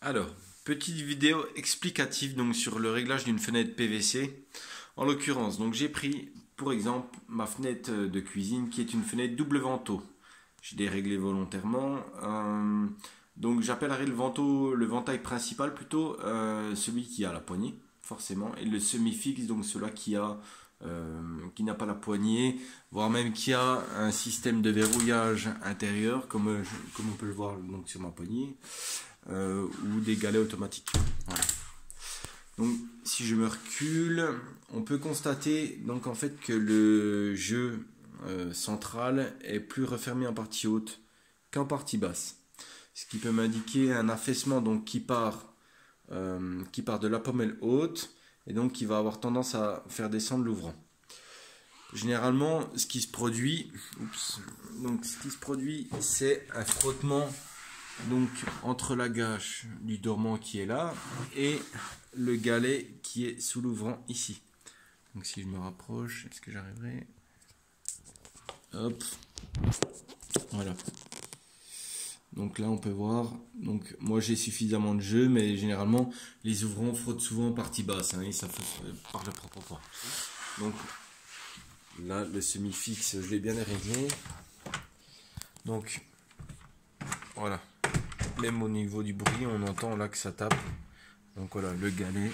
Alors, petite vidéo explicative donc sur le réglage d'une fenêtre PVC. En l'occurrence, donc j'ai pris pour exemple ma fenêtre de cuisine qui est une fenêtre double vantaux. J'ai déréglé volontairement. Donc j'appellerai le ventail principal plutôt celui qui a la poignée, forcément, et le semi-fixe, donc celui qui n'a pas la poignée, voire même qui a un système de verrouillage intérieur, comme on peut le voir donc sur ma poignée. Ou des galets automatiques. Voilà. Donc si je me recule, on peut constater donc en fait que le jeu central est plus refermé en partie haute qu'en partie basse. Ce qui peut m'indiquer un affaissement donc qui part de la pommelle haute et donc qui va avoir tendance à faire descendre l'ouvrant. Généralement, ce qui se produit, c'est un frottement donc entre la gâche du dormant qui est là et le galet qui est sous l'ouvrant ici. Donc si je me rapproche, est-ce que j'arriverai? Hop, voilà. Donc là on peut voir, donc moi j'ai suffisamment de jeu, mais généralement les ouvrants frottent souvent en partie basse, hein, et ça fait par le propre pas. Donc là le semi-fixe je l'ai bien réglé. Donc voilà. Même au niveau du bruit, on entend là que ça tape. Donc voilà, le galet,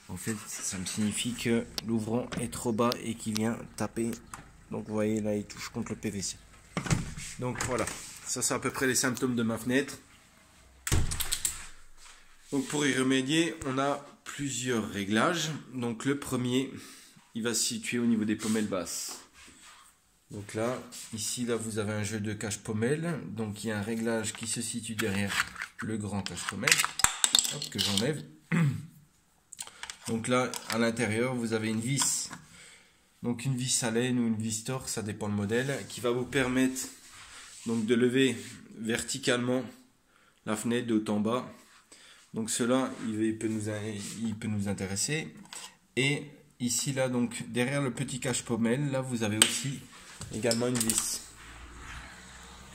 en fait, ça me signifie que l'ouvrant est trop bas et qu'il vient taper. Donc vous voyez, là, il touche contre le PVC. Donc voilà, ça c'est à peu près les symptômes de ma fenêtre. Donc pour y remédier, on a plusieurs réglages. Donc le premier, il va se situer au niveau des pommelles basses. Donc là, ici, là, vous avez un jeu de cache-pommelle. Donc il y a un réglage qui se situe derrière le grand cache-pommelle. Hop, que j'enlève. Donc là, à l'intérieur, vous avez une vis. Donc une vis à laine ou une vis torque, ça dépend le modèle, qui va vous permettre donc de lever verticalement la fenêtre de haut en bas. Donc cela, il peut nous intéresser. Et ici, là, donc derrière le petit cache-pommelle, là, vous avez aussi également une vis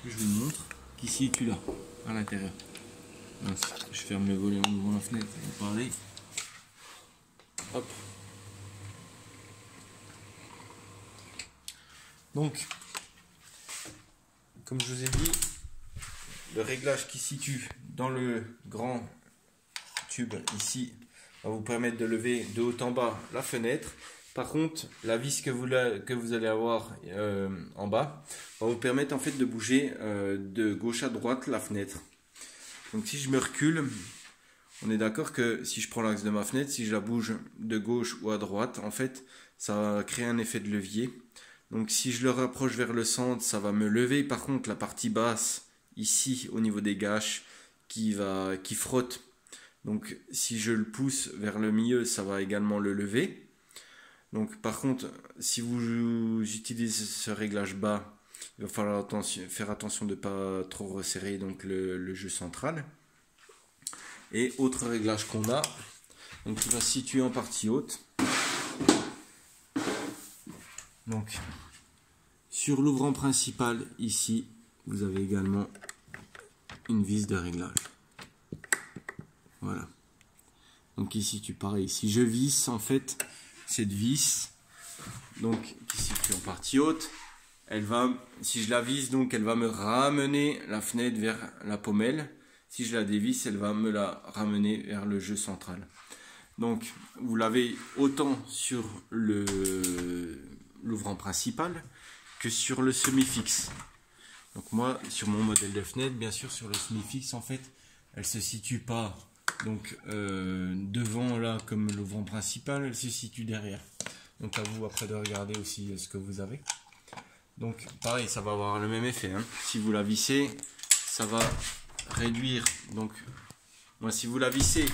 que je vous montre qui se situe là à l'intérieur. Je ferme le volet en ouvrant la fenêtre pour vous parler. Hop. Donc comme je vous ai dit, le réglage qui se situe dans le grand tube ici va vous permettre de lever de haut en bas la fenêtre. Par contre, la vis que vous allez avoir en bas va vous permettre en fait de bouger de gauche à droite la fenêtre. Donc si je me recule, on est d'accord que si je prends l'axe de ma fenêtre, si je la bouge de gauche ou à droite, en fait, ça va créer un effet de levier. Donc si je le rapproche vers le centre, ça va me lever. Par contre, la partie basse, ici au niveau des gâches, qui frotte. Donc si je le pousse vers le milieu, ça va également le lever. Donc par contre, si vous utilisez ce réglage bas, il va falloir faire attention de ne pas trop resserrer donc le jeu central. Et autre réglage qu'on a, donc il va se situer en partie haute. Donc sur l'ouvrant principal ici, vous avez également une vis de réglage. Voilà. Donc il se situe pareil. Si je visse en fait cette vis, donc qui se situe en partie haute, si je la visse, donc elle va me ramener la fenêtre vers la pommelle. Si je la dévisse, elle va me la ramener vers le jeu central. Donc vous l'avez autant sur l'ouvrant principal que sur le semi-fixe. Donc moi, sur mon modèle de fenêtre, bien sûr, sur le semi-fixe, en fait, elle se situe pas donc devant là comme l'ouvrant principal, elle se situe derrière. Donc à vous après de regarder aussi ce que vous avez. Donc pareil, ça va avoir le même effet, hein. Si vous la vissez, ça va réduire. Donc moi, si vous la vissez,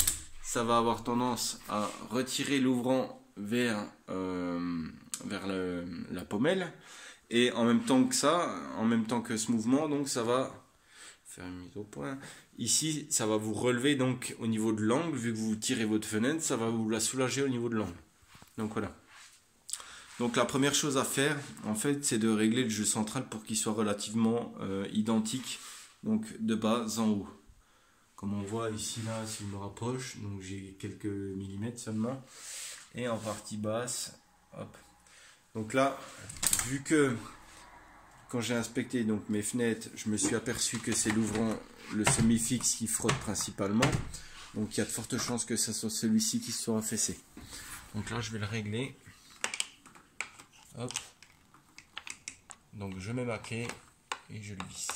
ça va avoir tendance à retirer l'ouvrant vers la pommelle. Et en même temps que ça, en même temps que ce mouvement, donc ça va faire une mise au point. Ici, ça va vous relever donc au niveau de l'angle, vu que vous tirez votre fenêtre, ça va vous la soulager au niveau de l'angle. Donc voilà. Donc la première chose à faire, en fait, c'est de régler le jeu central pour qu'il soit relativement identique, donc de bas en haut. Comme on voit ici, là, si je me rapproche, donc j'ai quelques millimètres seulement. Et en partie basse, hop. Donc là, vu que quand j'ai inspecté donc mes fenêtres, je me suis aperçu que c'est l'ouvrant, le semi-fixe qui frotte principalement. Donc il y a de fortes chances que ce soit celui-ci qui soit affaissé. Donc là je vais le régler. Hop. Donc je mets ma clé et je le visse.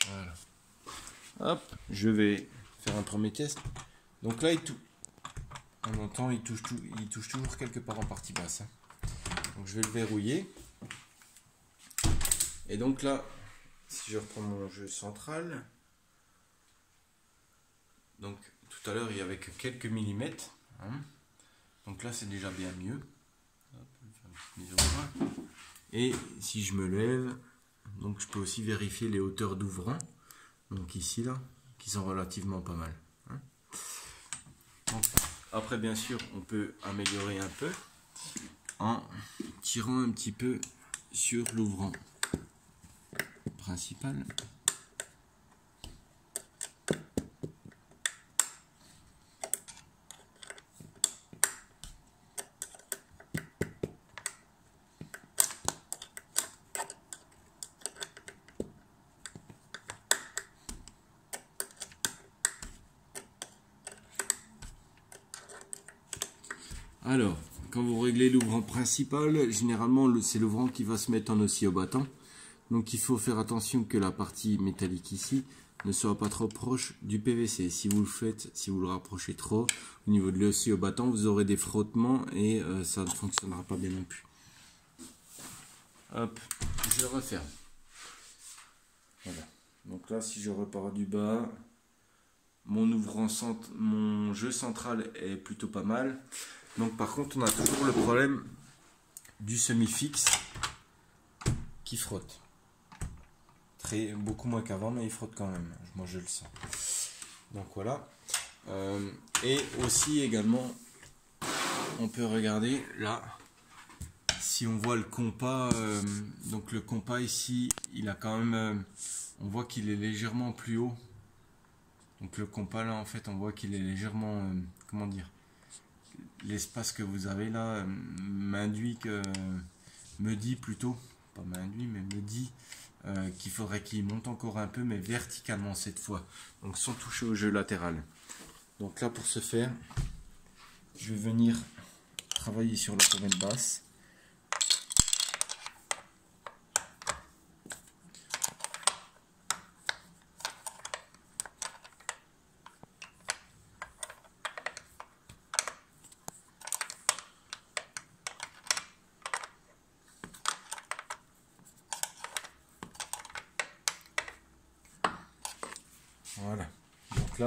Voilà. Hop, je vais faire un premier test. Donc là, on entend, il touche toujours quelque part en partie basse. Donc je vais le verrouiller. Et donc là, si je reprends mon jeu central, donc tout à l'heure il y avait que quelques millimètres. Donc là c'est déjà bien mieux. Et si je me lève, donc je peux aussi vérifier les hauteurs d'ouvrant. Donc ici là, qui sont relativement pas mal. Donc, après bien sûr on peut améliorer un peu en tirant un petit peu sur l'ouvrant principal. Alors, quand vous réglez l'ouvrant principal, généralement c'est l'ouvrant qui va se mettre en oscillobattant. Donc il faut faire attention que la partie métallique ici ne soit pas trop proche du PVC. Si vous le faites, si vous le rapprochez trop au niveau de l'oscillobattant, vous aurez des frottements et ça ne fonctionnera pas bien non plus. Hop, je le referme. Voilà. Donc là, si je repars du bas, mon jeu central est plutôt pas mal. Donc par contre on a toujours le problème du semi-fixe qui frotte. Beaucoup moins qu'avant, mais il frotte quand même. Moi je le sens. Donc voilà. Et aussi également, on peut regarder là, si on voit le compas, donc le compas ici, il a quand même, on voit qu'il est légèrement plus haut. Donc le compas là en fait on voit qu'il est légèrement, comment dire, l'espace que vous avez là me dit plutôt, pas m'induit mais me dit qu'il faudrait qu'il monte encore un peu mais verticalement cette fois, donc sans toucher au jeu latéral. Donc là pour ce faire, je vais venir travailler sur la pommette basse. Voilà, donc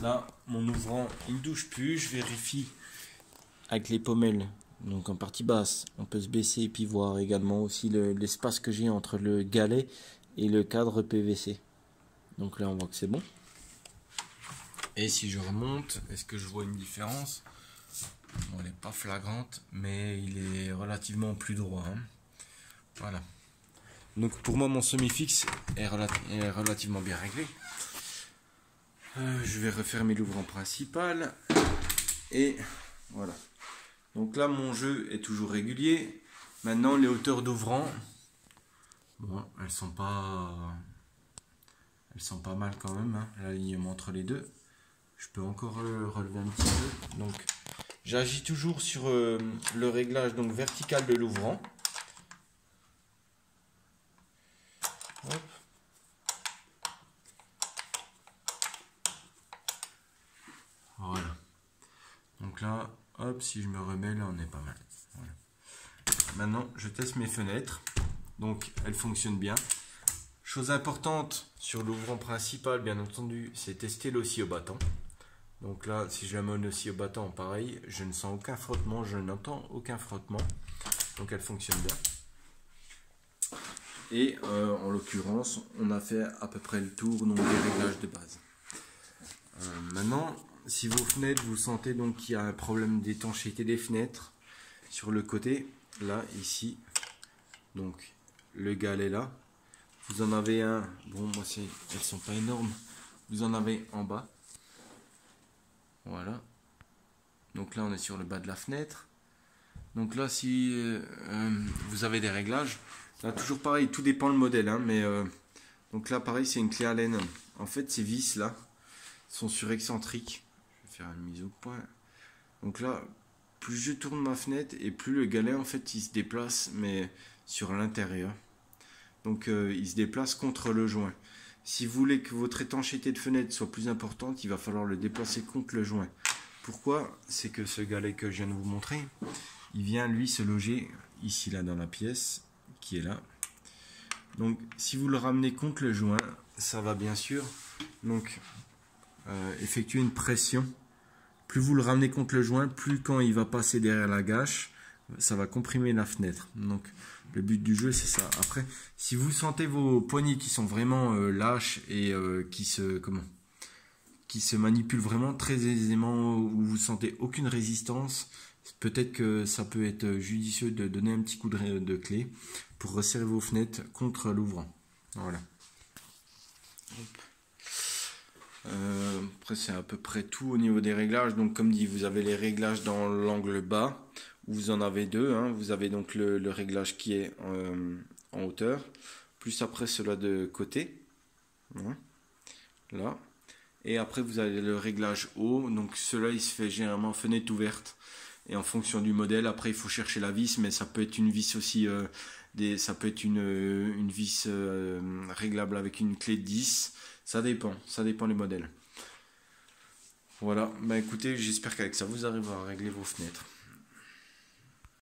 là mon ouvrant il ne touche plus. Je vérifie avec les pommelles, donc en partie basse on peut se baisser et puis voir également aussi l'espace que j'ai entre le galet et le cadre PVC. Donc là on voit que c'est bon. Et si je remonte, est-ce que je vois une différence? Bon, elle n'est pas flagrante mais il est relativement plus droit, Voilà. Donc pour moi mon semi-fixe est relativement bien réglé. Je vais refermer l'ouvrant principal. Et voilà. Donc là mon jeu est toujours régulier. Maintenant les hauteurs d'ouvrant, bon, elles sont pas mal quand même. L'alignement entre les deux. Je peux encore relever un petit peu. Donc j'agis toujours sur le réglage donc vertical de l'ouvrant. Hop. Voilà. Donc là, hop, si je me remets, là on est pas mal. Voilà. Maintenant, je teste mes fenêtres. Donc, elles fonctionnent bien. Chose importante sur l'ouvrant principal, bien entendu, c'est tester l'oscillobattant. Donc là, si je la mets en oscillobattant, pareil, je ne sens aucun frottement, je n'entends aucun frottement. Donc, elle fonctionne bien. Et en l'occurrence, on a fait à peu près le tour donc, des réglages de base. Maintenant, si vos fenêtres, vous sentez donc qu'il y a un problème d'étanchéité des fenêtres sur le côté, là, ici, donc le galet là, vous en avez un, bon moi elles sont pas énormes, vous en avez en bas, voilà, donc là on est sur le bas de la fenêtre. Donc là si vous avez des réglages, là toujours pareil, tout dépend le modèle, hein, mais donc là pareil c'est une clé Allen, en fait ces vis là sont surexcentriques, je vais faire une mise au point, donc là plus je tourne ma fenêtre et plus le galet en fait il se déplace mais sur l'intérieur. Donc il se déplace contre le joint. Si vous voulez que votre étanchéité de fenêtre soit plus importante, il va falloir le déplacer contre le joint. Pourquoi? C'est que ce galet que je viens de vous montrer, il vient lui se loger ici là dans la pièce qui est là. Donc si vous le ramenez contre le joint, ça va bien sûr donc effectuer une pression. Plus vous le ramenez contre le joint, plus quand il va passer derrière la gâche, ça va comprimer la fenêtre. Donc le but du jeu c'est ça. Après, si vous sentez vos poignées qui sont vraiment lâches et qui se manipulent vraiment très aisément, où vous sentez aucune résistance, peut-être que ça peut être judicieux de donner un petit coup de clé pour resserrer vos fenêtres contre l'ouvrant. Voilà. Après c'est à peu près tout au niveau des réglages. Donc comme dit, vous avez les réglages dans l'angle bas où vous en avez deux, hein. Vous avez donc le réglage qui est en hauteur, plus après cela de côté, hein, là, et après vous avez le réglage haut. Donc cela il se fait généralement fenêtre ouverte, et en fonction du modèle après il faut chercher la vis, mais ça peut être une vis aussi ça peut être une vis réglable avec une clé de 10. Ça dépend des modèles. Voilà, bah écoutez, j'espère qu'avec ça vous arriverez à régler vos fenêtres.